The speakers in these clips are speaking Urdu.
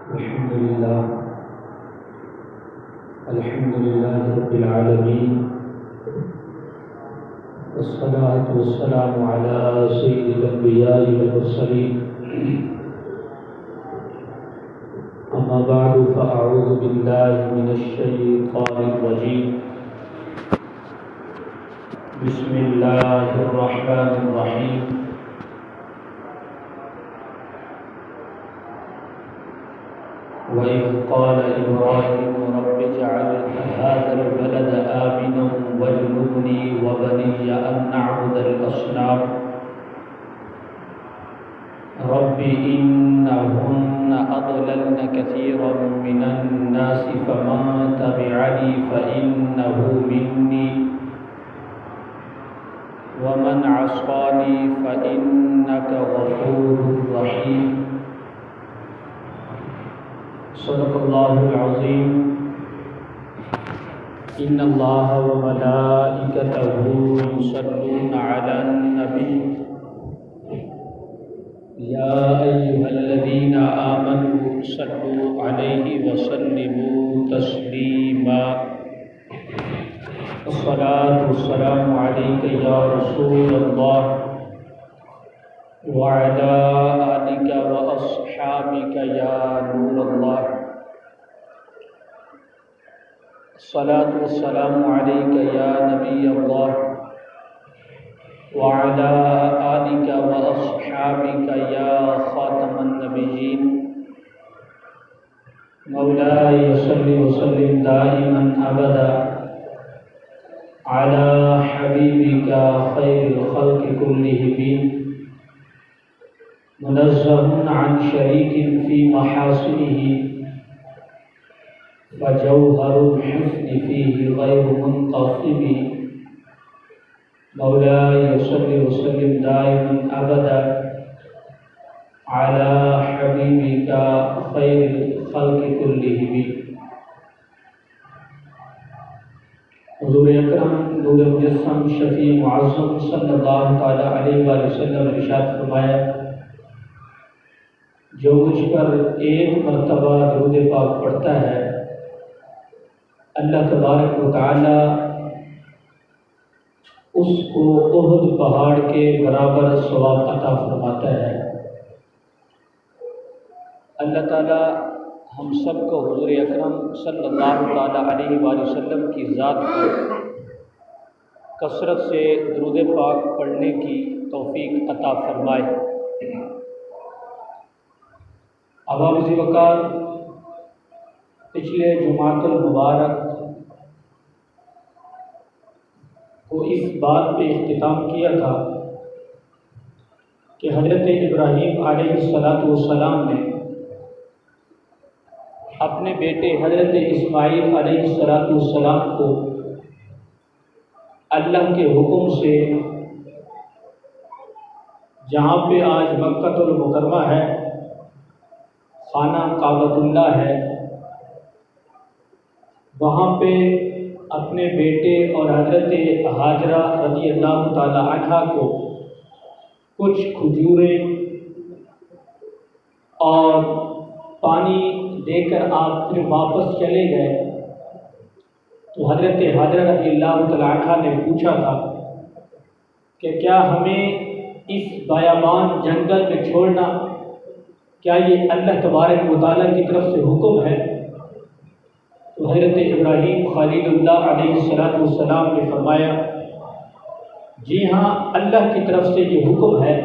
الحمد لله رب العالمين، والصلاة والسلام على سيد الأنبياء والمرسلين. أما بعد، فأعوذ بالله من الشيطان الرجيم. بسم الله الرحمن الرحيم. وإذ قال إبراهيم رب اجعل هذا البلد آمنا واجنبني وبني أن نعبد الأصنام رب إنهن أضللن كثيرا من الناس فمن تبعني فإنه مني ومن عصاني فإنك غفور رحيم. صدق الله العظيم. إن الله وملائكته يصلون على النبي يا أيها الذين آمنوا صلوا عليه وسلموا تسليما. الصلاة والسلام عليك يا رسول الله وعلى آلك وأصحابك يا نور الله. الصلاة والسلام عليك يا نبي الله وعلى آلك وأصحابك يا خاتم النبيين. مولاي صل وسلم دائما أبدا على حبيبك خير الخلق كلهم منزه عن شريك في محاسنه فجوهر الحسن فيه غير منقسم. مولاي صل وسلم دائما أبدا على حبيبك خير الخلق كلهم. حضور اکرم نور مجسم شفیع معظم صلی اللہ تعالی علیہ وآلہ وسلم نے ارشاد فرمایا، جو مجھ پر ایک مرتبہ درود پاک پڑھتا ہے اللہ تبارک و تعالی اس کو احد پہاڑ کے برابر ثواب عطا فرماتا ہے. اللہ تعالی ہم سب کو حضور اکرم صلی اللہ تعالی علیہ وآلہ وسلم کی ذات پر کثرت سے درود پاک پڑھنے کی توفیق عطا فرمائے. عوام ذی وقار، پچھلے جمعۃ المبارک کو اس بات پہ اختتام کیا تھا کہ حضرت ابراہیم علیہ السلام نے اپنے بیٹے حضرت اسماعیل علیہ السلام کو اللہ کے حکم سے جہاں پہ آج مکہ المکرمہ ہے، خانہ کعبۃ اللہ ہے، وہاں پہ اپنے بیٹے اور حضرت ہاجرہ رضی اللہ تعالی عنہا کو کچھ کھجوریں اور پانی دے کر آپ پھر واپس چلے گئے. تو حضرت ہاجرہ رضی اللہ تعالی عنہا نے پوچھا تھا کہ کیا ہمیں اس بیابان جنگل میں چھوڑنا، کیا یہ اللہ تبارک و تعالیٰ کی طرف سے حکم ہے؟ تو حضرت ابراہیم خلیل اللہ علیہ السلام نے فرمایا، جی ہاں اللہ کی طرف سے یہ حکم ہے.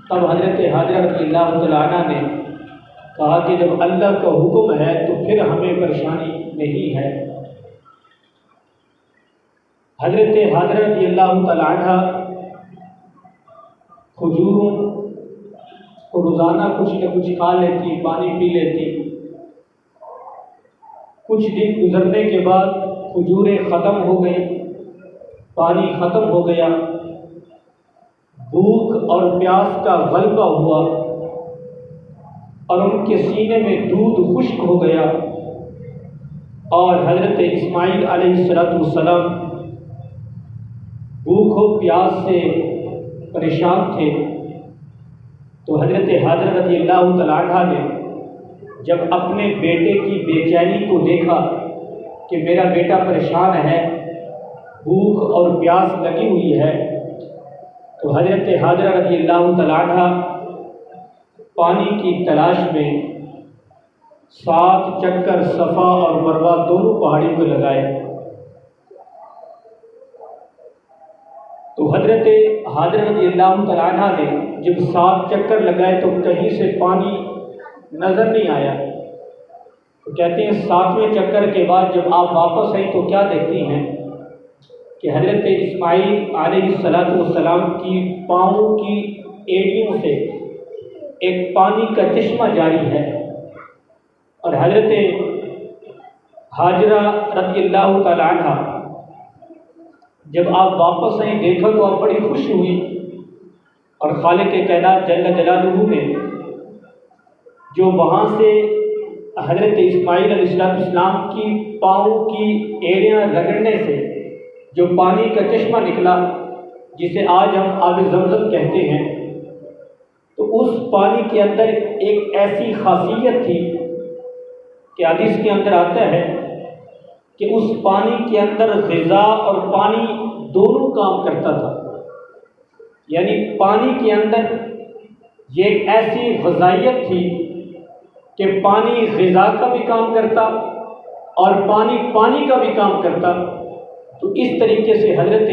تب حضرت حاجرہ رضی اللہ تعالیٰ عنہ نے کہا کہ جب اللہ کا حکم ہے تو پھر ہمیں پریشانی نہیں ہے. حضرت حاجرہ رضی اللہ تعالیٰ عنہ کھجوروں کو روزانہ کچھ نہ کچھ کھا لیتی، پانی پی لیتی. کچھ دن گزرنے کے بعد کھجوریں ختم ہو گئی، پانی ختم ہو گیا، بھوک اور پیاس کا غلبہ ہوا اور ان کے سینے میں دودھ خشک ہو گیا. اور حضرت اسماعیل علیہ السلام بھوک و پیاس سے پریشان تھے. تو حضرت حاجرہ رضی اللہ تعالیٰ عنہا نے جب اپنے بیٹے کی بے چینی کو دیکھا کہ میرا بیٹا پریشان ہے، بھوک اور پیاس لگی ہوئی ہے، تو حضرت حاجرہ رضی اللہ تعالیٰ عنہ پانی کی تلاش میں 7 چکر صفا اور مروہ دونوں پہاڑی کو لگائے۔ تو حضرت حاجرہ رضی اللہ تعالیٰ عنہ نے جب 7 چکر لگائے تو کہیں سے پانی نظر نہیں آیا۔ تو کہتے ہیں 7ویں چکر کے بعد جب آپ واپس آئیں تو کیا دیکھتی ہیں کہ حضرت اسماعیل علیہ السلام کی پاؤں کی ایڑیوں سے ایک پانی کا چشمہ جاری ہے، اور حضرت حاجرہ رضی اللہ تعالیٰ عنہ جب آپ واپس آئیں دیکھا تو آپ بڑی خوش ہوئی، اور خالق کائنات جل جلالہ نے جو وہاں سے حضرت اسماعیل علیہ السلام کی پاؤں کی ایڑیاں رگڑنے سے جو پانی کا چشمہ نکلا، جسے آج ہم آب زمزم کہتے ہیں، تو اس پانی کے اندر ایک ایسی خاصیت تھی کہ حدیث کے اندر آتا ہے کہ اس پانی کے اندر غذا اور پانی دونوں کام کرتا تھا۔ یعنی پانی کے اندر یہ ایک ایسی غذائیت تھی کہ پانی غذا کا بھی کام کرتا اور پانی پانی کا بھی کام کرتا۔ تو اس طریقے سے حضرت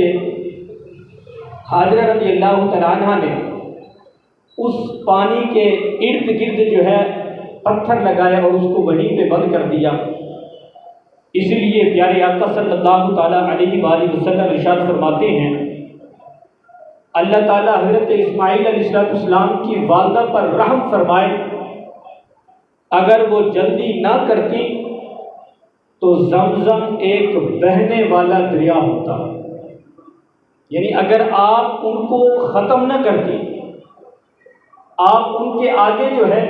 حاجرہ رضی اللہ تعالیٰ عنہ نے اس پانی کے ارد گرد جو ہے پتھر لگایا اور اس کو وہیں پہ بند کر دیا۔ اس لیے پیارے آقا صلی اللہ تعالیٰ علیہ وآلہ وسلم ارشاد فرماتے ہیں، اللہ تعالیٰ حضرت اسماعیل علیہ السلام کی والدہ پر رحم فرمائے، اگر وہ جلدی نہ کرتی تو زمزم ایک بہنے والا دریا ہوتا۔ یعنی اگر آپ ان کو ختم نہ کرتی، آپ ان کے آگے جو ہے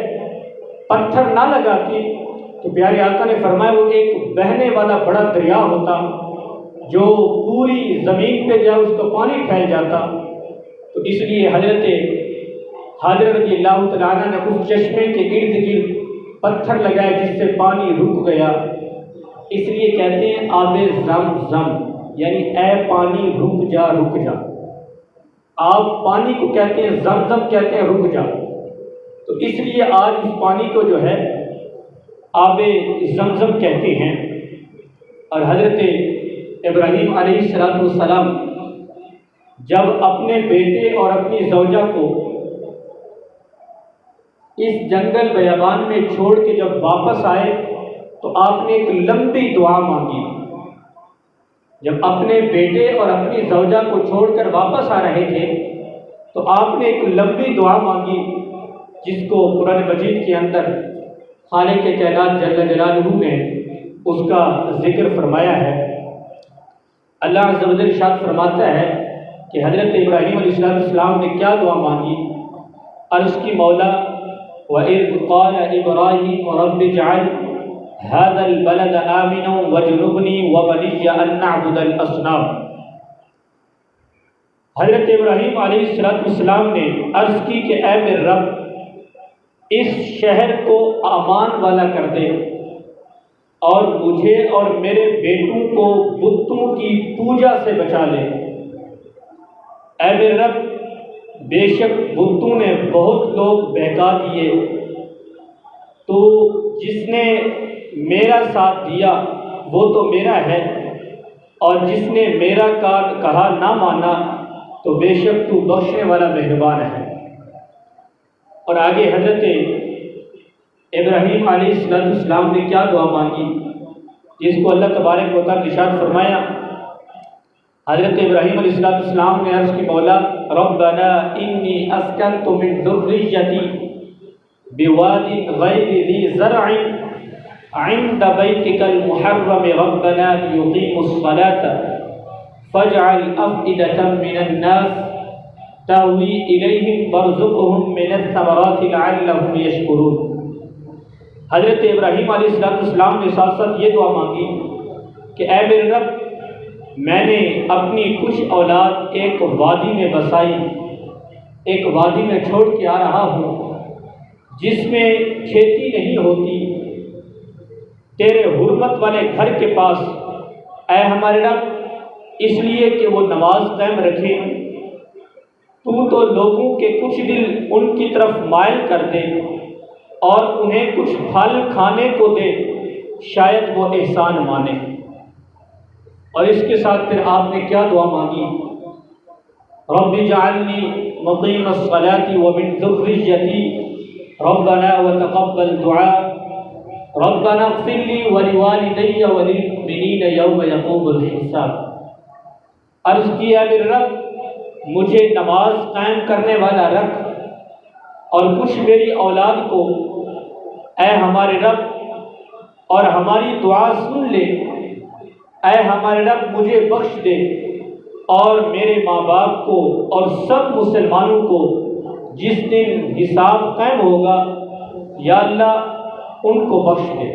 پتھر نہ لگاتی، تو پیارے آقا نے فرمایا وہ ایک بہنے والا بڑا دریا ہوتا جو پوری زمین پہ جائے اس کا پانی پھیل جاتا۔ تو اس لیے حضرت حاجرہ رضی اللہ تعالیٰ عنہ نے اس چشمے کے ارد گرد پتھر لگائے جس سے پانی رک گیا۔ اس لیے کہتے ہیں آب زمزم، یعنی اے پانی رک جا رک جا۔ آپ پانی کو کہتے ہیں زمزم کہتے ہیں رک جا۔ تو اس لیے آج اس پانی کو جو ہے آب زمزم کہتے ہیں۔ اور حضرت ابراہیم علیہ السلام جب اپنے بیٹے اور اپنی زوجہ کو اس جنگل بیابان میں چھوڑ کے جب واپس آئے تو آپ نے ایک لمبی دعا مانگی۔ جب اپنے بیٹے اور اپنی زوجہ کو چھوڑ کر واپس آ رہے تھے تو آپ نے ایک لمبی دعا مانگی جس کو قرآن مجید کے اندر خالق کائنات جل جلالہ نے اس کا ذکر فرمایا ہے۔ اللہ عز و جل ارشاد فرماتا ہے کہ حضرت ابراہیم علیہ السلام نے کیا دعا مانگی، عرض کی مولا وَإِذْ قَالَ إِبْرَاهِيمُ رَبِّ اجْعَلْ هَذَا الْبَلَدَ آمِنًا وَاجْنُبْنِي وَبَنِيَّ أَن نَّعْبُدَ الْأَصْنَامَ۔ حضرت ابراہیم علیہ السلام نے عرض کی کہ اے میرے رب، اس شہر کو امان والا کر دے اور مجھے اور میرے بیٹوں کو بتوں کی پوجا سے بچا لے۔ اے میرے رب، بے شک بتوں نے بہت لوگ بہکا دیے، تو جس نے میرا ساتھ دیا وہ تو میرا ہے، اور جس نے میرا کہا نہ مانا تو بے شک تو بخشنے والا مہربان ہے۔ اور آگے حضرت ابراہیم علیہ السلام نے کیا دعا مانگی جس کو اللہ تبارک و تعالیٰ نے ارشاد فرمایا۔ حضرت ابراہیم علیہ السلام نے عرض کی مولا ربنا انی اسکنت من ذریتی بواد غیر ذی زرع عند بیتک المحرم ربنا لیقیموا الصلاة فاجعل افئدة من الناس تهوی الیہم وارزقہم من الثمرات لعلہم یشکرون۔ حضرت ابراہیم علیہ السلام نے ساتھ ساتھ یہ دعا مانگی کہ اے میرے رب، میں نے اپنی کچھ اولاد ایک وادی میں بسائی، ایک وادی میں چھوڑ کے آ رہا ہوں جس میں کھیتی نہیں ہوتی، تیرے حرمت والے گھر کے پاس اے ہمارے رب اس لیے کہ وہ نماز قائم رکھے، تو لوگوں کے کچھ دل ان کی طرف مائل کر دے اور انہیں کچھ پھل کھانے کو دے، شاید وہ احسان مانے۔ اور اس کے ساتھ پھر آپ نے کیا دعا مانگی؟ رب اجعلنی مقیم الصلاۃ ومن ذریتی ربنا وتقبل دعاء ربنا اغفر لی ولوالدی وللمؤمنین یوم یقوم الحساب۔ عرض کیا میرے رب مجھے نماز قائم کرنے والا رکھ اور کچھ میری اولاد کو اے ہمارے رب اور ہماری دعا سن لے، اے ہمارے رب مجھے بخش دے اور میرے ماں باپ کو اور سب مسلمانوں کو جس دن حساب قائم ہوگا یا اللہ ان کو بخش دے۔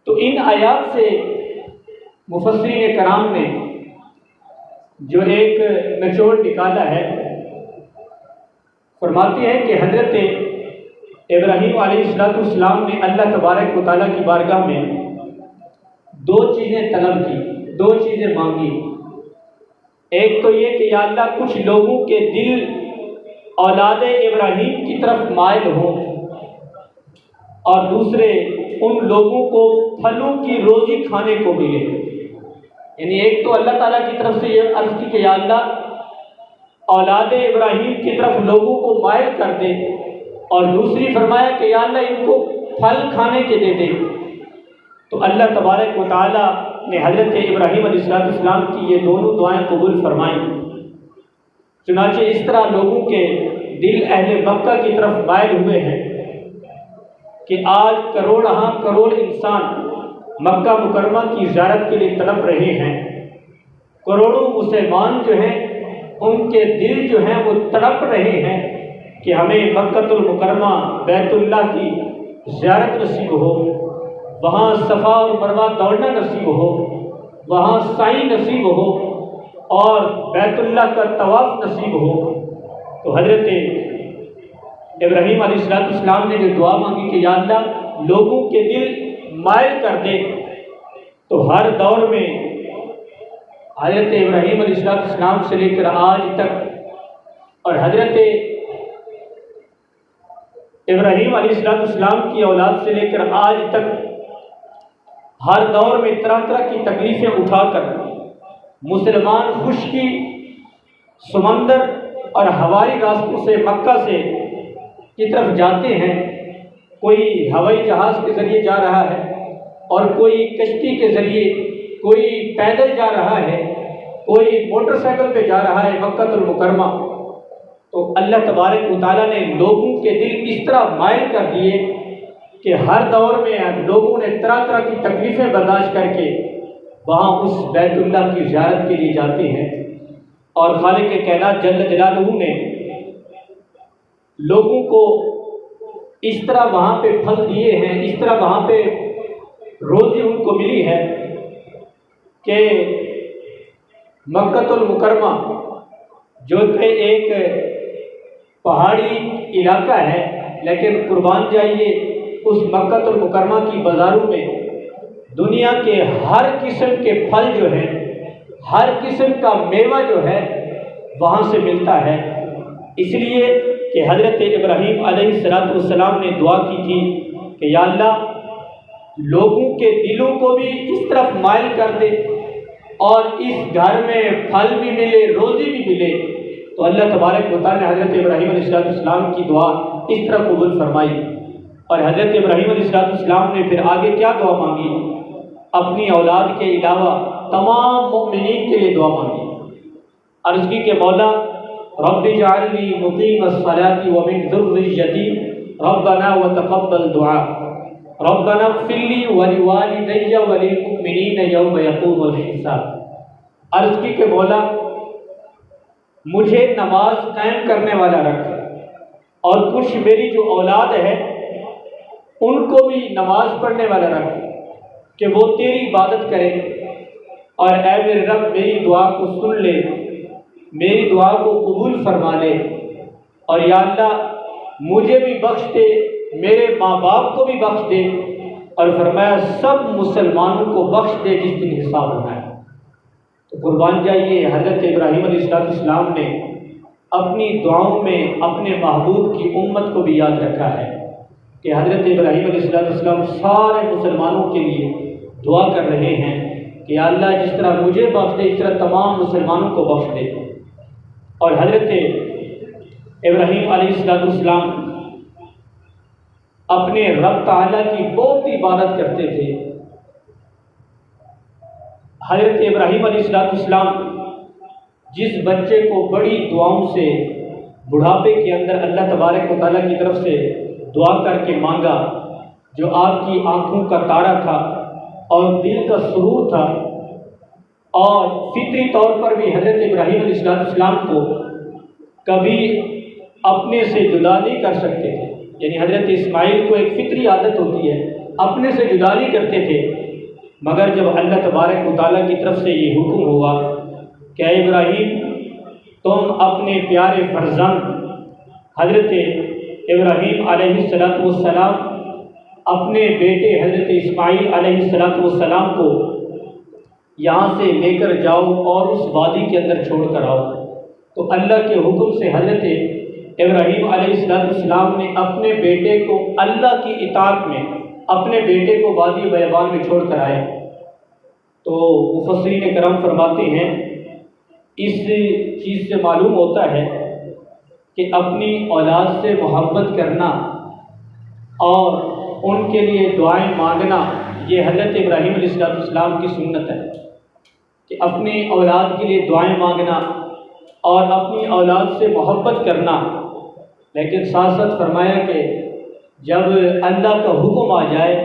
تو ان آیات سے مفسرین کرام نے جو ایک نچوڑ نکالا ہے، فرماتے ہیں کہ حضرت ابراہیم علیہ السلام نے اللہ تبارک و تعالیٰ کی بارگاہ میں دو چیزیں طلب کی، دو چیزیں مانگی۔ ایک تو یہ کہ یا اللہ کچھ لوگوں کے دل اولاد ابراہیم کی طرف مائل ہوں، اور دوسرے ان لوگوں کو پھلوں کی روزی کھانے کو ملے۔ یعنی ایک تو اللہ تعالیٰ کی طرف سے یہ عرض کی کہ یا اللہ اولاد ابراہیم کی طرف لوگوں کو مائل کر دے، اور دوسری فرمایا کہ یا اللہ ان کو پھل کھانے کے دے دے۔ تو اللہ تبارک و تعالیٰ نے حضرت ابراہیم علیہ السلام کی یہ دونوں دعائیں قبول فرمائیں۔ چنانچہ اس طرح لوگوں کے دل اہل مکہ کی طرف مائل ہوئے ہیں کہ آج کروڑ انسان مکہ مکرمہ کی زیارت کے لیے تڑپ رہے ہیں۔ کروڑوں مسلمان جو ہیں ان کے دل جو ہیں وہ تڑپ رہے ہیں کہ ہمیں مکہ المکرمہ بیت اللہ کی زیارت نصیب ہو، وہاں صفا اور مروہ دوڑنا نصیب ہو، وہاں سعی نصیب ہو اور بیت اللہ کا طواف نصیب ہو۔ تو حضرت ابراہیم علیہ السلام نے جو دعا مانگی کہ یا اللہ لوگوں کے دل مائل کر دے، تو ہر دور میں حضرت ابراہیم علیہ السلام سے لے کر آج تک، اور حضرت ابراہیم علیہ السلام کی اولاد سے لے کر آج تک ہر دور میں طرح طرح کی تکلیفیں اٹھا کر مسلمان خشکی، سمندر اور ہوائی راستوں سے مکہ سے کی طرف جاتے ہیں۔ کوئی ہوائی جہاز کے ذریعے جا رہا ہے اور کوئی کشتی کے ذریعے، کوئی پیدل جا رہا ہے، کوئی موٹر سائیکل پہ جا رہا ہے مکہ المکرمہ۔ تو اللہ تبارک و تعالیٰ نے لوگوں کے دل اس طرح مائل کر دیے کہ ہر دور میں لوگوں نے طرح طرح کی تکلیفیں برداشت کر کے وہاں اس بیت اللہ کی زیارت کے لیے جاتے ہیں۔ اور خالق کائنات جل جلالہ نے لوگوں کو اس طرح وہاں پہ پھل دیے ہیں، اس طرح وہاں پہ روزی ان کو ملی ہے کہ مکہ المکرمہ جو کہ ایک پہاڑی علاقہ ہے، لیکن قربان جائیے اس مکہ المکرمہ کی بازاروں میں دنیا کے ہر قسم کے پھل جو ہیں، ہر قسم کا میوہ جو ہے وہاں سے ملتا ہے۔ اس لیے کہ حضرت ابراہیم علیہ السلام نے دعا کی تھی کہ یا اللہ لوگوں کے دلوں کو بھی اس طرف مائل کر دے اور اس گھر میں پھل بھی ملے، روزی بھی ملے۔ تو اللہ تبارک و تعالیٰ نے حضرت ابراہیم علیہ السلام کی دعا اس طرح قبول فرمائی۔ اور حضرت ابراہیم علیہ السلام نے پھر آگے کیا دعا مانگی؟ اپنی اولاد کے علاوہ تمام مومنین کے لیے دعا مانگی۔ عرض کی کہ مولا رب اجعلنی مقیم الصلاۃ ومن ذریتی ربنا وتقبل دعاء ربنا اغفر لی ولوالدی وللمؤمنین یوم یقوم الحساب۔ عرض کی کہ مولا مجھے نماز قائم کرنے والا رکھ، اور کچھ میری جو اولاد ہے ان کو بھی نماز پڑھنے والا رکھ کہ وہ تیری عبادت کرے، اور اے میرے رب میری دعا کو سن لے، میری دعا کو قبول فرما لے، اور یا اللہ مجھے بھی بخش دے، میرے ماں باپ کو بھی بخش دے، اور فرمایا سب مسلمانوں کو بخش دے جس دن حساب ہونا ہے۔ تو قربان جائیے، حضرت ابراہیم علیہ السلام نے اپنی دعاؤں میں اپنے محبوب کی امت کو بھی یاد رکھا ہے کہ حضرت ابراہیم علیہ السلام سارے مسلمانوں کے لیے دعا کر رہے ہیں کہ یا اللہ جس طرح مجھے بخش دے اس طرح تمام مسلمانوں کو بخش دے۔ اور حضرت ابراہیم علیہ السلام اپنے رب تعالیٰ کی بہت عبادت کرتے تھے۔ حضرت ابراہیم علیہ السلام جس بچے کو بڑی دعاؤں سے بڑھاپے کے اندر اللہ تبارک و تعالیٰ کی طرف سے دعا کر کے مانگا، جو آپ کی آنکھوں کا تارا تھا اور دل کا سرور تھا، اور فطری طور پر بھی حضرت ابراہیم علیہ السلام کو کبھی اپنے سے جدا نہیں کر سکتے تھے، یعنی حضرت اسماعیل کو ایک فطری عادت ہوتی ہے اپنے سے جدا نہیں کرتے تھے، مگر جب اللہ تبارک و تعالیٰ کی طرف سے یہ حکم ہوا کہ اے ابراہیم تم اپنے پیارے فرزند حضرت ابراہیم علیہ السلام اپنے بیٹے حضرت اسماعیل علیہ السلام کو یہاں سے لے کر جاؤ اور اس وادی کے اندر چھوڑ کر آؤ، تو اللہ کے حکم سے حضرت ابراہیم علیہ السلام نے اپنے بیٹے کو اللہ کی اطاعت میں اپنے بیٹے کو وادی بیابان میں چھوڑ کر آئے۔ تو مفسرین کرام فرماتے ہیں اس چیز سے معلوم ہوتا ہے کہ اپنی اولاد سے محبت کرنا اور ان کے لیے دعائیں مانگنا یہ حضرت ابراہیم علیہ السلام کی سنت ہے کہ اپنی اولاد کے لیے دعائیں مانگنا اور اپنی اولاد سے محبت کرنا، لیکن ساتھ ساتھ فرمایا کہ جب اللہ کا حکم آ جائے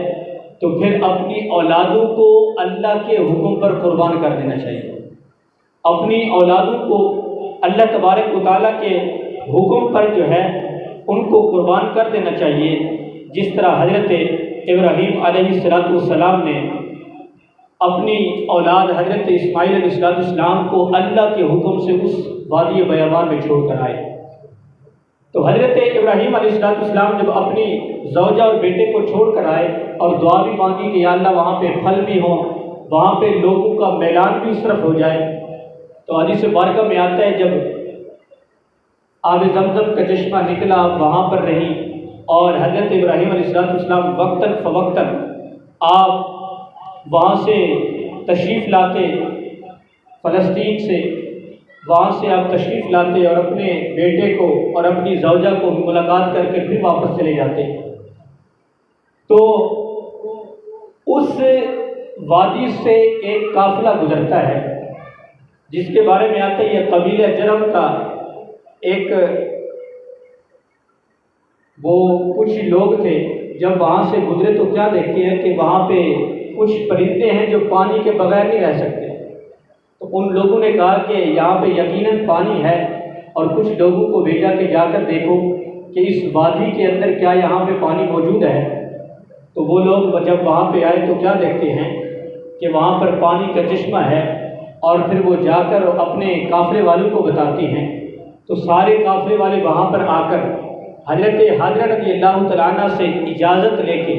تو پھر اپنی اولادوں کو اللہ کے حکم پر قربان کر دینا چاہیے، اپنی اولادوں کو اللہ تبارک و تعالیٰ کے حکم پر جو ہے ان کو قربان کر دینا چاہیے، جس طرح حضرت ابراہیم علیہ السلام نے اپنی اولاد حضرت اسماعیل علیہ السلام کو اللہ کے حکم سے اس وادی بیابان میں چھوڑ کر آئے۔ تو حضرت ابراہیم علیہ السلام جب اپنی زوجہ اور بیٹے کو چھوڑ کر آئے اور دعا بھی مانگی کہ یا اللہ وہاں پہ پھل بھی ہوں، وہاں پہ لوگوں کا میلان بھی اس طرف ہو جائے، تو حدیث مبارکہ میں آتا ہے جب آب زمزم کا چشمہ نکلا وہاں پر رہی، اور حضرت ابراہیم علیہ السلام وقتاً فوقتاً آپ وہاں سے تشریف لاتے، فلسطین سے وہاں سے آپ تشریف لاتے اور اپنے بیٹے کو اور اپنی زوجہ کو ملاقات کر کے پھر واپس چلے جاتے۔ تو اس وادی سے ایک قافلہ گزرتا ہے جس کے بارے میں آتا ہے یہ قبیلہ جرم کا ایک وہ کچھ لوگ تھے، جب وہاں سے گزرے تو کیا دیکھتے ہیں کہ وہاں پہ کچھ پرندے ہیں جو پانی کے بغیر نہیں رہ سکتے، تو ان لوگوں نے کہا کہ یہاں پہ یقیناً پانی ہے، اور کچھ لوگوں کو بھیجا کہ جا کر دیکھو کہ اس وادی کے اندر کیا یہاں پہ پانی موجود ہے۔ تو وہ لوگ جب وہاں پہ آئے تو کیا دیکھتے ہیں کہ وہاں پر پانی کا چشمہ ہے، اور پھر وہ جا کر اپنے قافلے والوں کو بتاتی ہیں، تو سارے قافلے والے وہاں پر آ کر حضرت حاجرہ رضی اللہ تعالیٰ عنہ سے اجازت لے کے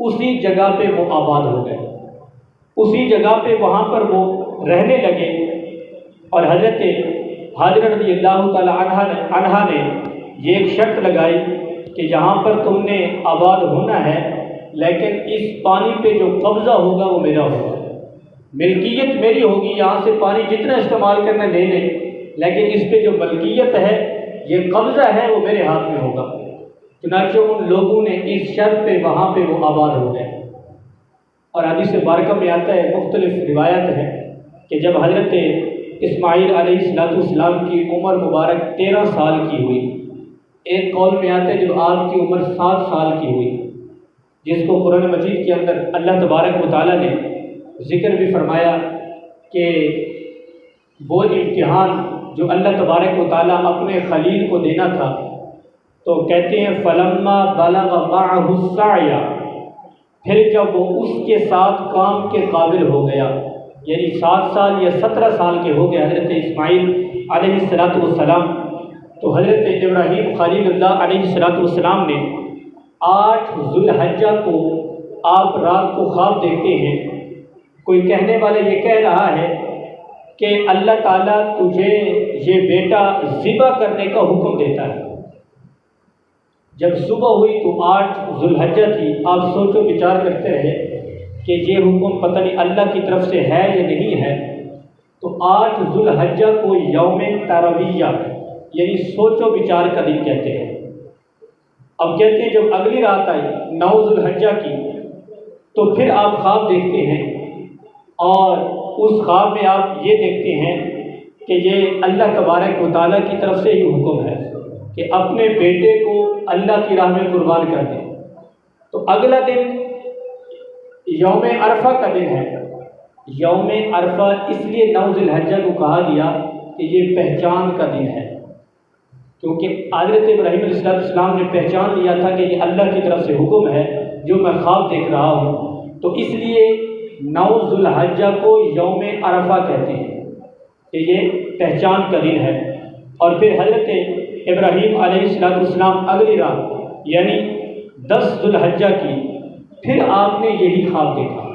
اسی جگہ پہ وہ آباد ہو گئے، اسی جگہ پہ وہاں پر وہ رہنے لگے۔ اور حضرت حاجرہ رضی اللہ تعالیٰ عنہ نے یہ ایک شرط لگائی کہ یہاں پر تم نے آباد ہونا ہے، لیکن اس پانی پہ جو قبضہ ہوگا وہ میرا ہوگا، ملکیت میری ہوگی، یہاں سے پانی جتنا استعمال کرنا لے لیں، لیکن اس پہ جو ملکیت ہے، یہ قبضہ ہے، وہ میرے ہاتھ میں ہوگا۔ چنانچہ ان لوگوں نے اس شرط پہ وہاں پہ وہ آباد ہو گئے۔ اور حدیث مبارکہ میں آتا ہے، مختلف روایت ہے کہ جب حضرت اسماعیل علیہ السلام کی عمر مبارک 13 سال کی ہوئی، ایک قول میں آتا ہے جب آپ کی عمر 7 سال کی ہوئی، جس کو قرآن مجید کے اندر اللہ تبارک و تعالیٰ نے ذکر بھی فرمایا کہ وہ امتحان جو اللہ تبارک و تعالیٰ اپنے خلیل کو دینا تھا، تو کہتے ہیں فلما بلغ معه السعی، پھر جب وہ اس کے ساتھ کام کے قابل ہو گیا، یعنی 7 سال یا 17 سال کے ہو گئے حضرت اسماعیل علیہ السلام، تو حضرت ابراہیم خلیل اللہ علیہ السلام نے 8 ذو الحجہ کو آپ رات کو خواب دیکھتے ہیں۔ کوئی کہنے والا یہ کہہ رہا ہے کہ اللہ تعالیٰ تجھے یہ بیٹا ذبح کرنے کا حکم دیتا ہے۔ جب صبح ہوئی تو 8 ذو الحجہ تھی، آپ سوچ و بچار کرتے رہے کہ یہ حکم پتہ نہیں اللہ کی طرف سے ہے یا نہیں ہے۔ تو 8 ذو الحجہ کو یوم ترویہ یعنی سوچ و بچار کا دن کہتے ہیں۔ اب کہتے ہیں جب اگلی رات آئی 9 ذو الحجہ کی تو پھر آپ خواب دیکھتے ہیں، اور اس خواب میں آپ یہ دیکھتے ہیں کہ یہ اللہ تبارک و تعالیٰ کی طرف سے یہ حکم ہے کہ اپنے بیٹے کو اللہ کی راہ میں قربان کر دیں۔ تو اگلا دن یوم عرفہ کا دن ہے۔ یوم عرفہ اس لیے 9 ذی الحجہ کو کہا گیا کہ یہ پہچان کا دن ہے، کیونکہ حضرت ابراہیم علیہ السلام نے پہچان لیا تھا کہ یہ اللہ کی طرف سے حکم ہے جو میں خواب دیکھ رہا ہوں، تو اس لیے 9 ذو الحجہ کو یوم عرفہ کہتے ہیں کہ یہ پہچان کا دن ہے۔ اور پھر حضرت ابراہیم علیہ السلام اگلی رات یعنی 10 ذو الحجہ کی پھر آپ نے یہی خواب دیکھا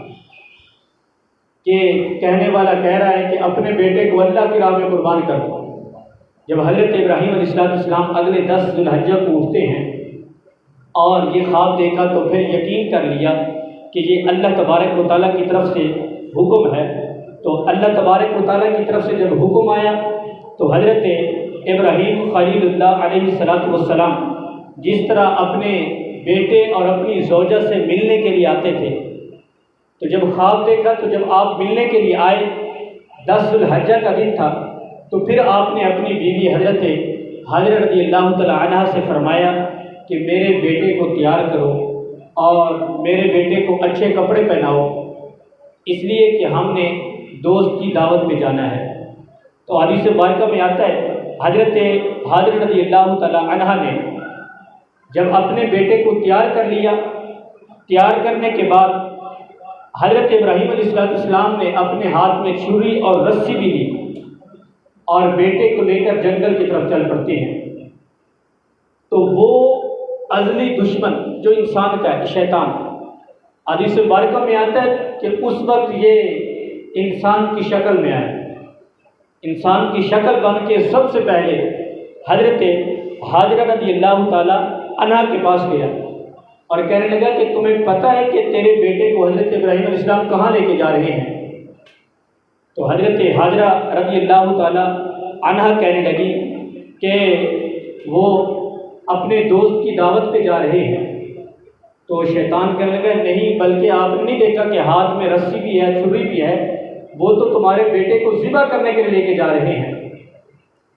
کہ کہنے والا کہہ رہا ہے کہ اپنے بیٹے کو اللہ کی راہ میں قربان کر دو۔ جب حضرت ابراہیم علیہ السلام اگلے 10 ذو الحجہ کو اٹھتے ہیں اور یہ خواب دیکھا تو پھر یقین کر لیا کہ یہ اللہ تبارک و تعالیٰ کی طرف سے حکم ہے۔ تو اللہ تبارک و تعالیٰ کی طرف سے جب حکم آیا تو حضرت ابراہیم خلیل اللہ علیہ السلام جس طرح اپنے بیٹے اور اپنی زوجہ سے ملنے کے لیے آتے تھے، تو جب خواب دیکھا تو جب آپ ملنے کے لیے آئے 10 ذو الحجہ کا دن تھا، تو پھر آپ نے اپنی بیوی حضرت حاجرہ رضی اللہ تعالی عنہا سے فرمایا کہ میرے بیٹے کو تیار کرو اور میرے بیٹے کو اچھے کپڑے پہناؤ، اس لیے کہ ہم نے دوست کی دعوت پہ جانا ہے۔ تو حدیث مبارکہ میں آتا ہے حضرت حاجرہ رضی اللہ تعالی عنہا نے جب اپنے بیٹے کو تیار کر لیا، تیار کرنے کے بعد حضرت ابراہیم علیہ السلام نے اپنے ہاتھ میں چھری اور رسی بھی لی اور بیٹے کو لے کر جنگل کی طرف چل پڑتے ہیں۔ تو وہ ازلی دشمن جو انسان کا ہے، شیطان، حدیث مبارکہ میں آتا ہے کہ اس وقت یہ انسان کی شکل میں آئے، انسان کی شکل بن کے سب سے پہلے حضرت حاجرہ رضی اللہ تعالی عنہا کے پاس گیا اور کہنے لگا کہ تمہیں پتہ ہے کہ تیرے بیٹے کو حضرت ابراہیم علیہ السلام کہاں لے کے جا رہے ہیں؟ تو حضرت حاجرہ رضی اللہ تعالی عنہا کہنے لگی کہ وہ اپنے دوست کی دعوت پہ جا رہے ہیں۔ تو شیطان کہنے لگا نہیں، بلکہ آپ نے نہیں دیکھا کہ ہاتھ میں رسی بھی ہے، چھری بھی ہے، وہ تو تمہارے بیٹے کو ذبح کرنے کے لیے لے کے جا رہے ہیں۔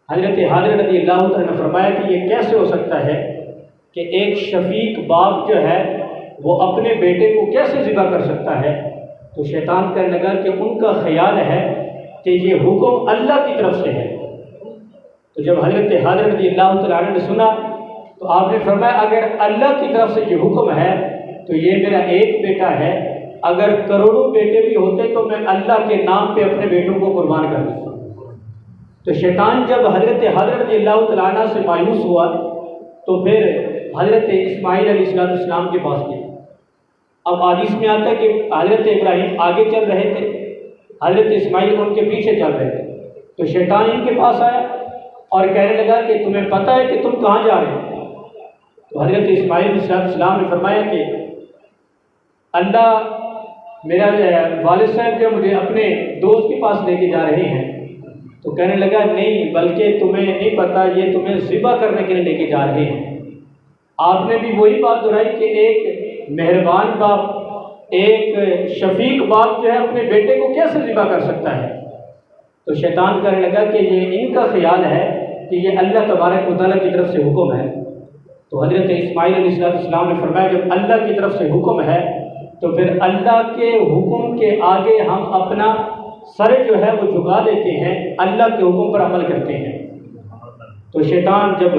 حضرت حاجرہ رضی اللہ تعالیٰ نے فرمایا کہ یہ کیسے ہو سکتا ہے کہ ایک شفیق باپ جو ہے وہ اپنے بیٹے کو کیسے ذبح کر سکتا ہے؟ تو شیطان کہنے لگا کہ ان کا خیال ہے کہ یہ حکم اللہ کی طرف سے ہے۔ تو جب حضرت حاجرہ رضی اللہ تعالیٰ عنہ نے سنا تو آپ نے فرمایا اگر اللہ کی طرف سے یہ حکم ہے تو یہ میرا ایک بیٹا ہے، اگر کروڑوں بیٹے بھی ہوتے تو میں اللہ کے نام پہ اپنے بیٹوں کو قربان کر دیتا۔ تو شیطان جب حضرت حاجرہ رضی اللہ تعالیٰ عنہ سے مایوس ہوا تو پھر حضرت اسماعیل علیہ السلام کے پاس گیا۔ اب حدیث میں آتا ہے کہ حضرت ابراہیم آگے چل رہے تھے، حضرت اسماعیل ان کے پیچھے چل رہے تھے۔ تو شیطان ان کے پاس آیا اور کہنے لگا کہ تمہیں پتہ ہے کہ تم کہاں جا رہے ہو؟ تو حضرت اسماعیل علیہ السلام نے فرمایا کہ اللہ میرا والد صاحب جو مجھے اپنے دوست کے پاس لے کے جا رہے ہیں۔ تو کہنے لگا نہیں، بلکہ تمہیں نہیں پتہ، یہ تمہیں ذبح کرنے کے لیے لے کے جا رہے ہیں۔ آپ نے بھی وہی بات دہرائی کہ ایک مہربان باپ، ایک شفیق باپ جو ہے اپنے بیٹے کو کیسے ذبح کر سکتا ہے؟ تو شیطان کہنے لگا کہ یہ ان کا خیال ہے کہ یہ اللہ تبارک و تعالیٰ کی طرف سے حکم ہے۔ تو حضرت اسماعیل علیہ السلام نے فرمایا جب اللہ کی طرف سے حکم ہے تو پھر اللہ کے حکم کے آگے ہم اپنا سر جو ہے وہ جھکا دیتے ہیں، اللہ کے حکم پر عمل کرتے ہیں۔ تو شیطان جب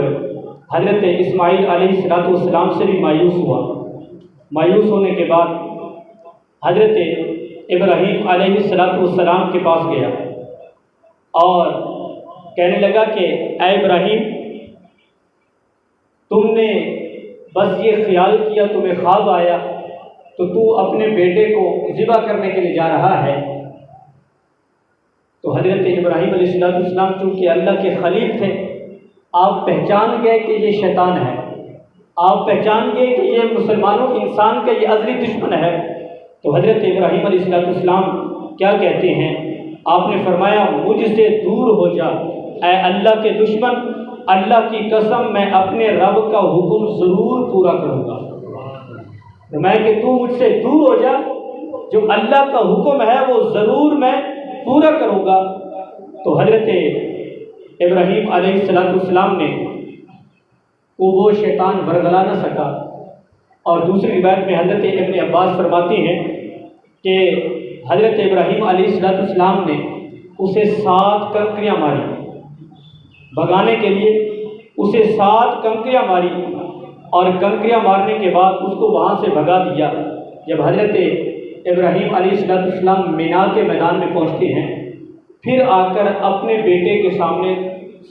حضرت اسماعیل علیہ السلام سے بھی مایوس ہوا، مایوس ہونے کے بعد حضرت ابراہیم علیہ السلام کے پاس گیا اور کہنے لگا کہ اے ابراہیم، تم نے بس یہ خیال کیا، تمہیں خواب آیا تو تو اپنے بیٹے کو ذبح کرنے کے لیے جا رہا ہے۔ تو حضرت ابراہیم علیہ السلام چونکہ اللہ کے خلیل تھے، آپ پہچان گئے کہ یہ شیطان ہے، آپ پہچان گئے کہ یہ مسلمانوں انسان کا یہ ازلی دشمن ہے۔ تو حضرت ابراہیم علیہ السلام کیا کہتے ہیں؟ آپ نے فرمایا مجھ سے دور ہو جا اے اللہ کے دشمن، اللہ کی قسم میں اپنے رب کا حکم ضرور پورا کروں گا۔ میں کہ تو مجھ سے دور ہو جا، جو اللہ کا حکم ہے وہ ضرور میں پورا کروں گا۔ تو حضرت ابراہیم علیہ السلام نے وہ شیطان ورگلا نہ سکا۔ اور دوسری روایت میں حضرت ابن عباس فرماتے ہیں کہ حضرت ابراہیم علیہ السلام نے اسے 7 کنکریاں ماری، بھگانے کے لیے اسے 7 کنکریاں ماری، اور کنکریاں مارنے کے بعد اس کو وہاں سے بھگا دیا۔ جب حضرت ابراہیم علیہ السلام مینا کے میدان میں پہنچتے ہیں، پھر آ کر اپنے بیٹے کے سامنے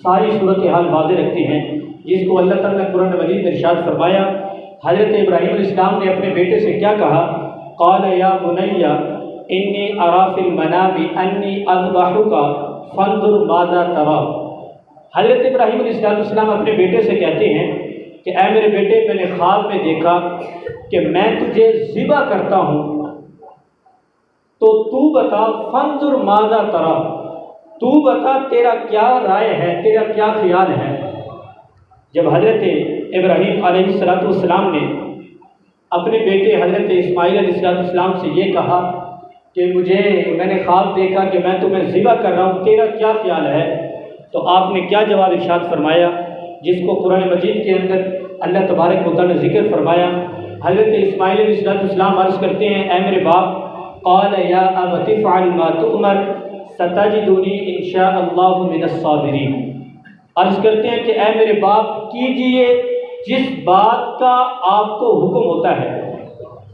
ساری صورتحال واضح رکھتے ہیں، جس کو اللہ تعالیٰ نے قرآن مجید میں ارشاد فرمایا۔ حضرت ابراہیم علیہ السلام نے اپنے بیٹے سے کیا کہا؟ قال یا بنی انی ارا فی المنام انی اذبحک فانظر ماذا تری۔ حضرت ابراہیم علیہ السلام اپنے بیٹے سے کہتے ہیں کہ اے میرے بیٹے، میں نے خواب میں دیکھا کہ میں تجھے ذبح کرتا ہوں، تو تو بتا فانظر ماذا تری، تو بتا تیرا کیا رائے ہے، تیرا کیا خیال ہے۔ جب حضرت ابراہیم علیہ السلام نے اپنے بیٹے حضرت اسماعیل علیہ السلام سے یہ کہا کہ میں نے خواب دیکھا کہ میں تمہیں ذبح کر رہا ہوں، تیرا کیا خیال ہے، تو آپ نے کیا جواب ارشاد فرمایا، جس کو قرآن مجید کے اندر اللہ تبارک و تعالیٰ نے ذکر فرمایا۔ حضرت اسماعیل علیہ السلام عرض کرتے ہیں اے میرے باپ، قال یا ابت افعل ما تؤمر ستجدنی ان شاء اللہ من الصابرین۔ عرض کرتے ہیں کہ اے میرے باپ، کیجئے جس بات کا آپ کو حکم ہوتا ہے،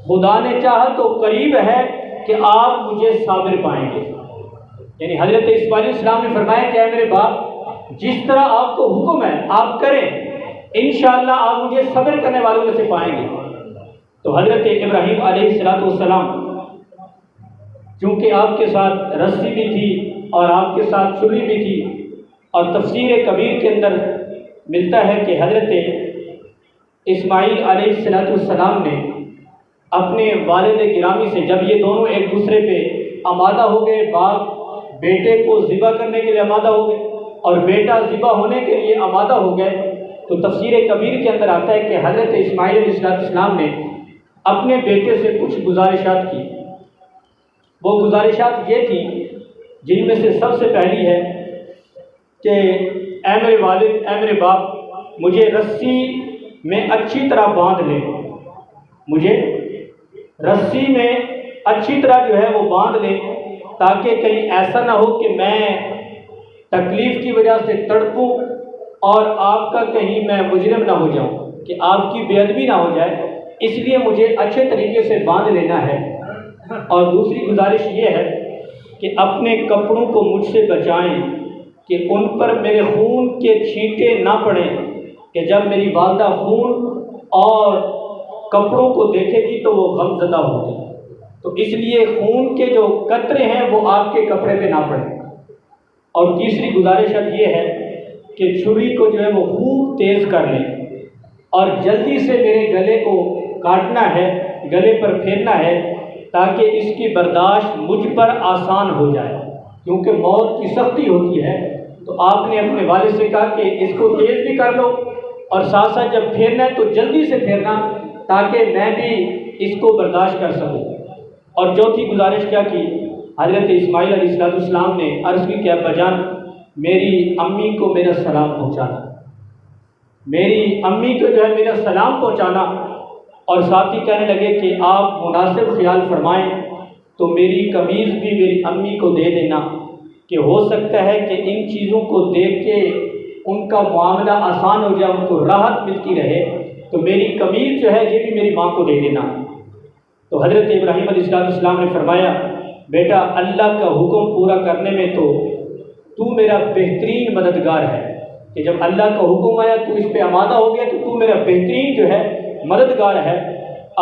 خدا نے چاہا تو قریب ہے کہ آپ مجھے صابر پائیں گے۔ یعنی حضرت اسماعیل علیہ السلام نے فرمایا کہ اے میرے باپ، جس طرح آپ کو حکم ہے آپ کریں، انشاءاللہ آپ مجھے صبر کرنے والوں میں سے پائیں گے۔ تو حضرت ابراہیم علیہ السلام چونکہ آپ کے ساتھ رسی بھی تھی اور آپ کے ساتھ چھری بھی تھی، اور تفسیر کبیر کے اندر ملتا ہے کہ حضرت اسماعیل علیہ السلام نے اپنے والد گرامی سے، جب یہ دونوں ایک دوسرے پہ آمادہ ہو گئے، باپ بیٹے کو ذبح کرنے کے لیے آمادہ ہو گئے اور بیٹا ذبح ہونے کے لیے آمادہ ہو گئے، تو تفسیر کبیر کے اندر آتا ہے کہ حضرت اسماعیل علیہ السلام نے اپنے بیٹے سے کچھ گزارشات کی۔ وہ گزارشات یہ تھی، جن میں سے سب سے پہلی ہے کہ اے میرے والد، اے میرے باپ، مجھے رسی میں اچھی طرح باندھ لیں، مجھے رسی میں اچھی طرح جو ہے وہ باندھ لیں، تاکہ کہیں ایسا نہ ہو کہ میں تکلیف کی وجہ سے تڑپوں اور آپ کا کہیں میں مجرم نہ ہو جاؤں، کہ آپ کی بے ادبی نہ ہو جائے، اس لیے مجھے اچھے طریقے سے باندھ لینا ہے۔ اور دوسری گزارش یہ ہے کہ اپنے کپڑوں کو مجھ سے بچائیں کہ ان پر میرے خون کے چھینٹے نہ پڑیں، کہ جب میری والدہ خون اور کپڑوں کو دیکھے گی تو وہ غم زدہ ہوگی، تو اس لیے خون کے جو قطرے ہیں وہ آپ کے کپڑے پہ نہ پڑیں۔ اور تیسری گزارش اب یہ ہے کہ چھری کو جو ہے وہ خوب تیز کر لیں اور جلدی سے میرے گلے کو کاٹنا ہے، گلے پر پھیرنا ہے، تاکہ اس کی برداشت مجھ پر آسان ہو جائے، کیونکہ موت کی سختی ہوتی ہے۔ تو آپ نے اپنے والد سے کہا کہ اس کو تیز بھی کر لو، اور ساتھ ساتھ جب پھیرنا ہے تو جلدی سے پھیرنا، تاکہ میں بھی اس کو برداشت کر سکوں۔ اور چوتھی گزارش کیا کی؟ حضرت اسماعیل علیہ السلام نے عرض کی کہ ابا جان، میری امی کو میرا سلام پہنچانا، میری امی کو جو ہے میرا سلام پہنچانا، اور ساتھ ہی کہنے لگے کہ آپ مناسب خیال فرمائیں تو میری قمیض بھی میری امی کو دے دینا، کہ ہو سکتا ہے کہ ان چیزوں کو دیکھ کے ان کا معاملہ آسان ہو جائے، ان کو راحت ملتی رہے، تو میری قمیض جو ہے یہ بھی میری ماں کو دے دینا۔ تو حضرت ابراہیم علیہ السلام نے فرمایا بیٹا، اللہ کا حکم پورا کرنے میں تو میرا بہترین مددگار ہے، کہ جب اللہ کا حکم آیا تو اس پہ آمادہ ہو گیا تو میرا بہترین جو ہے مددگار ہے۔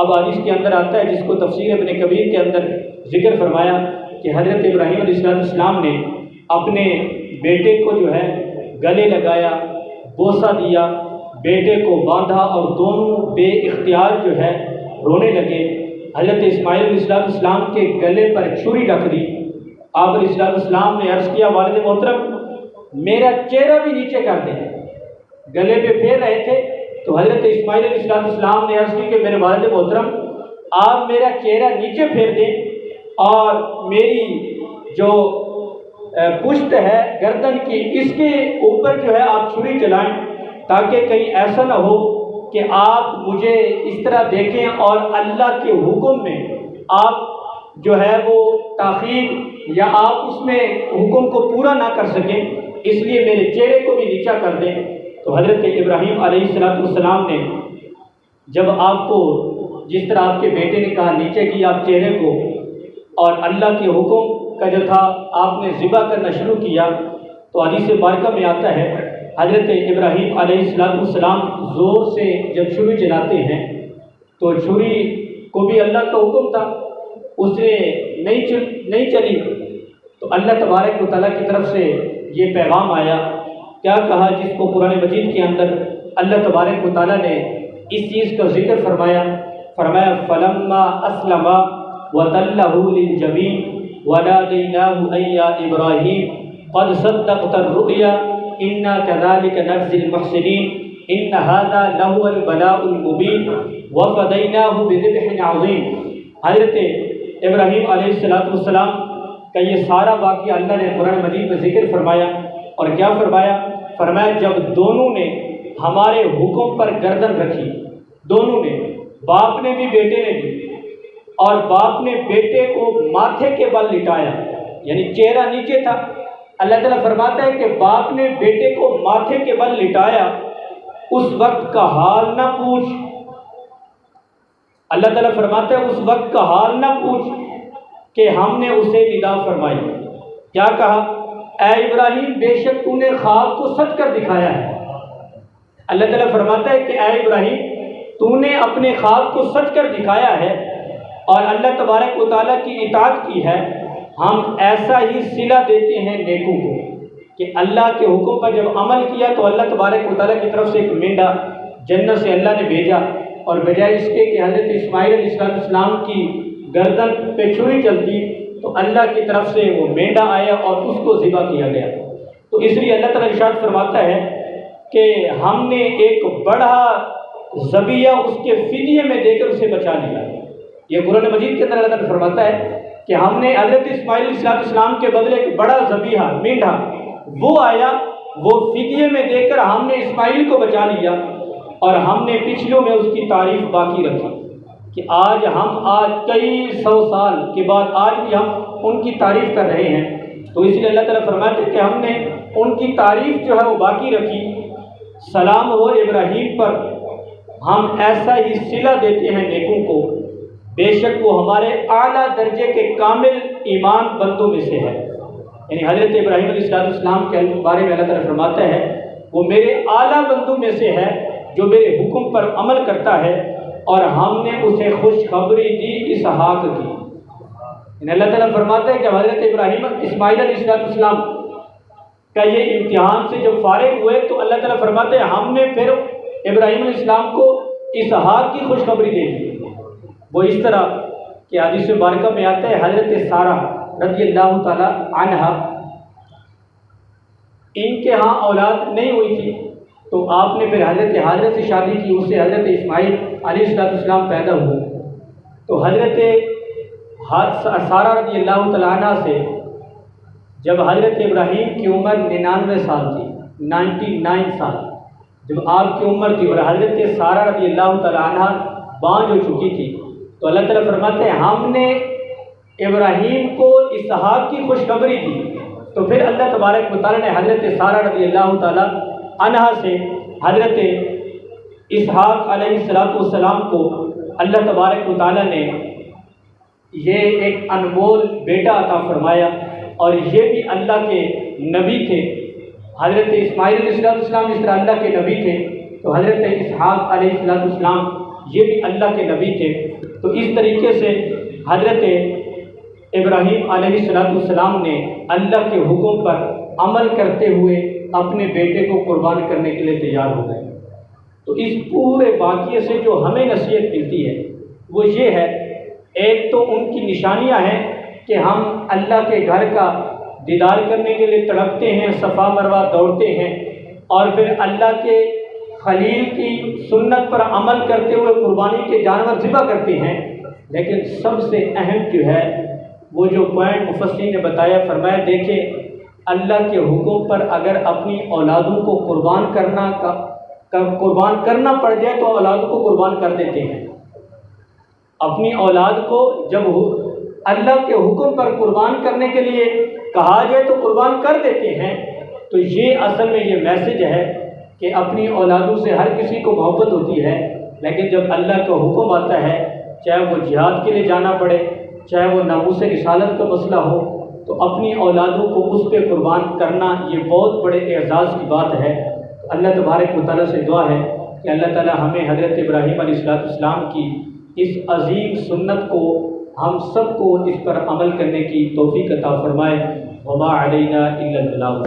اب حدیث کے اندر آتا ہے، جس کو تفسیر ابن کبیر کے اندر ذکر فرمایا کہ حضرت ابراہیم علیہ السلام نے اپنے بیٹے کو جو ہے گلے لگایا، بوسہ دیا، بیٹے کو باندھا اور دونوں بے اختیار جو ہے رونے لگے۔ حضرت اسماعیل علیہ السلام کے گلے پر چھری رکھ دی۔ آپ علیہ السلام نے عرض کیا، والد محترم میرا چہرہ بھی نیچے کر دیں۔ گلے پہ پھیر رہے تھے تو حضرت اسماعیل علیہ السلام نے عرض کی کہ میرے والد محترم آپ میرا چہرہ نیچے پھیر دیں اور میری جو پشت ہے گردن کی اس کے اوپر جو ہے آپ چھری چلائیں، تاکہ کہیں ایسا نہ ہو کہ آپ مجھے اس طرح دیکھیں اور اللہ کے حکم میں آپ جو ہے وہ تاخیر یا آپ اس میں حکم کو پورا نہ کر سکیں، اس لیے میرے چہرے کو بھی نیچا کر دیں۔ تو حضرت ابراہیم علیہ السلام نے جب آپ کو جس طرح آپ کے بیٹے نے کہا نیچے کیا آپ چہرے کو، اور اللہ کے حکم کا جو تھا آپ نے ذبح کرنا شروع کیا، تو حدیث مبارکہ میں آتا ہے حضرت ابراہیم علیہ السلام زور سے جب چھری چلاتے ہیں تو چھری کو بھی اللہ کا حکم تھا، اس نے نہیں چلی، تو اللہ تبارک و تعالیٰ کی طرف سے یہ پیغام آیا۔ کیا کہا؟ جس کو قرآن مجید کے اندر اللہ تبارک و تعالیٰ نے اس چیز کا ذکر فرمایا فَلَمَّا أَسْلَمَا وَتَلَّهُ لِلْجَبِينِ وَنَادَيْنَاهُ أَن يَا إِبْرَاهِيمُ قَدْ صَدَّقْتَ الرُّؤْيَا إِنَّا كَذَلِكَ نَجْزِي الْمُحْسِنِينَ إِنَّ هَذَا لَهُوَ الْبَلَاءُ الْمُبِينُ وَفَدَيْنَاهُ بِذِبْحٍ عَظِيمٍ۔ حضرت ابراہیم علیہ السلام کا یہ سارا واقعہ اللہ نے قرآن مجید میں ذکر فرمایا، اور کیا فرمایا؟ فرمایا جب دونوں نے ہمارے حکم پر گردن رکھی، دونوں نے، باپ نے بھی بیٹے نے بھی، اور باپ نے بیٹے کو ماتھے کے بل لٹایا، یعنی چہرہ نیچے تھا۔ اللہ تعالیٰ فرماتا ہے کہ باپ نے بیٹے کو ماتھے کے بل لٹایا، اس وقت کا حال نہ پوچھ۔ اللہ تعالیٰ فرماتا ہے اس وقت کا حال نہ پوچھ کہ ہم نے اسے ندا فرمائی۔ کیا کہا؟ اے ابراہیم بے شک تو نے خواب کو سچ کر دکھایا ہے۔ اللہ تعالیٰ فرماتا ہے کہ اے ابراہیم تو نے اپنے خواب کو سچ کر دکھایا ہے اور اللہ تبارک و تعالیٰ کی اطاعت کی ہے۔ ہم ایسا ہی صلہ دیتے ہیں نیکوں کو، کہ اللہ کے حکم پر جب عمل کیا تو اللہ تبارک و تعالیٰ کی طرف سے ایک مینڈا جنت سے اللہ نے بھیجا، اور بجائے اس کے کہ حضرت اسماعیل علیہ السلام کی گردن پہ چھری چلتی تو اللہ کی طرف سے وہ مینڈا آیا اور اس کو ذبح کیا گیا۔ تو اس لیے اللہ تعالیٰ ارشاد فرماتا ہے کہ ہم نے ایک بڑا ذبیحہ اس کے فدیے میں دے کر اسے بچا لیا۔ یہ قرآن مجید کے اندر اللہ تعالیٰ فرماتا ہے کہ ہم نے حضرت اسماعیل علیہ السلام کے بدلے ایک بڑا ذبیحہ مینڈا وہ آیا، وہ فدیے میں دے کر ہم نے اسماعیل کو بچا لیا، اور ہم نے پچھلوں میں اس کی تعریف باقی رکھی کہ آج کئی سو سال کے بعد آج بھی ہم ان کی تعریف کر رہے ہیں۔ تو اس لیے اللہ تعالیٰ فرماتے ہیں کہ ہم نے ان کی تعریف جو ہے وہ باقی رکھی۔ سلام ہو ابراہیم پر، ہم ایسا ہی صلہ دیتے ہیں نیکوں کو، بے شک وہ ہمارے اعلیٰ درجے کے کامل ایمان بندوں میں سے ہے۔ یعنی حضرت ابراہیم علیہ السلام کے بارے میں اللہ تعالیٰ فرماتا ہے وہ میرے اعلیٰ بندوں میں سے ہے جو میرے حکم پر عمل کرتا ہے، اور ہم نے اسے خوشخبری دی اسحاق کی۔ یعنی اللہ تعالیٰ فرماتا ہے کہ حضرت ابراہیم اسماعیل علیہ السلام کا یہ امتحان سے جب فارغ ہوئے تو اللہ تعالیٰ فرماتے ہیں ہم نے پھر ابراہیم علیہ السلام کو اسحاق کی خوشخبری دے دی۔ وہ اس طرح کہ حدیث مبارکہ میں آتا ہے حضرت سارہ رضی اللہ تعالی عنہا، ان کے ہاں اولاد نہیں ہوئی تھی تو آپ نے پھر حضرت حاجرہ سے شادی کی، اس سے حضرت اسماعیل علیہ السلام پیدا ہوئے۔ تو حضرت سارہ رضی اللہ تعالیٰ عنہ سے جب حضرت ابراہیم کی عمر 99 سال تھی، 99 سال جب آپ کی عمر تھی، اور حضرت سارہ رضی اللہ تعالیٰ عنہ بانجھ ہو چکی تھی، تو اللہ تعالیٰ فرماتے ہیں ہم نے ابراہیم کو اسحاق کی خوشخبری دی۔ تو پھر اللہ تبارک و تعالیٰ نے حضرت سارہ رضی اللہ تعالیٰ عنہ سے حضرت اسحاق علیہ السلام کو اللہ تبارک و تعالیٰ نے یہ ایک انمول بیٹا عطا فرمایا، اور یہ بھی اللہ کے نبی تھے۔ حضرت اسماعیل علیہ السلام جس طرح اللہ کے نبی تھے تو حضرت اسحاق علیہ السلام یہ بھی اللہ کے نبی تھے۔ تو اس طریقے سے حضرت ابراہیم علیہ السلام نے اللہ کے حکم پر عمل کرتے ہوئے اپنے بیٹے کو قربان کرنے کے لیے تیار ہو گئے۔ تو اس پورے واقعے سے جو ہمیں نصیحت ملتی ہے وہ یہ ہے، ایک تو ان کی نشانیاں ہیں کہ ہم اللہ کے گھر کا دیدار کرنے کے لیے تڑپتے ہیں، صفا مروہ دوڑتے ہیں، اور پھر اللہ کے خلیل کی سنت پر عمل کرتے ہوئے قربانی کے جانور ذبح کرتے ہیں۔ لیکن سب سے اہم جو ہے وہ جو پوائنٹ مفسرین نے بتایا، فرمایا دیکھیں اللہ کے حکم پر اگر اپنی اولادوں کو قربان کرنا پڑ جائے تو اولادوں کو قربان کر دیتے ہیں۔ اپنی اولاد کو جب اللہ کے حکم پر قربان کرنے کے لیے کہا جائے تو قربان کر دیتے ہیں۔ تو یہ اصل میں یہ میسج ہے کہ اپنی اولادوں سے ہر کسی کو محبت ہوتی ہے، لیکن جب اللہ کا حکم آتا ہے، چاہے وہ جہاد کے لیے جانا پڑے، چاہے وہ ناموس رسالت کا مسئلہ ہو، تو اپنی اولادوں کو اس پہ قربان کرنا یہ بہت بڑے اعزاز کی بات ہے۔ اللہ تبارک و تعالیٰ سے دعا ہے کہ اللہ تعالیٰ ہمیں حضرت ابراہیم علیہ السلام کی اس عظیم سنت کو، ہم سب کو اس پر عمل کرنے کی توفیق عطا فرمائے۔ وما علینا الا البلاغ۔